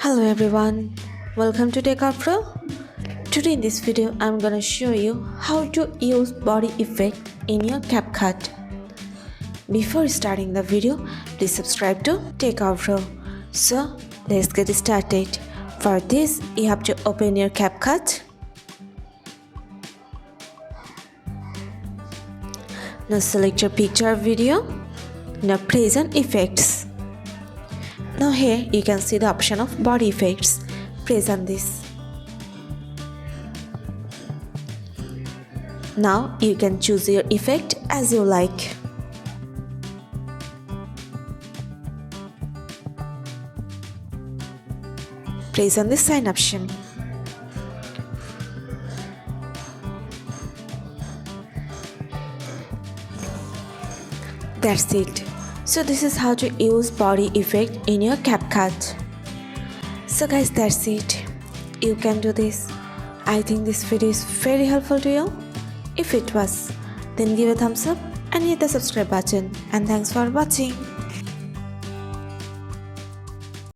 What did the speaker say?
Hello everyone, welcome to Techavro. Today in this video I'm gonna show you how to use body effect in your CapCut. Before starting the video, please subscribe to Techavro. So let's get started. For this you have to open your CapCut. Now select your picture or video. Now place on effects. Now here you can see the option of body effects. Press on this. Now you can choose your effect as you like. Press on the sign option. That's it. So this is how to use body effect in your CapCut. So guys, that's it. You can do this. I think this video is very helpful to you. If it was, then give a thumbs up and hit the subscribe button. And thanks for watching.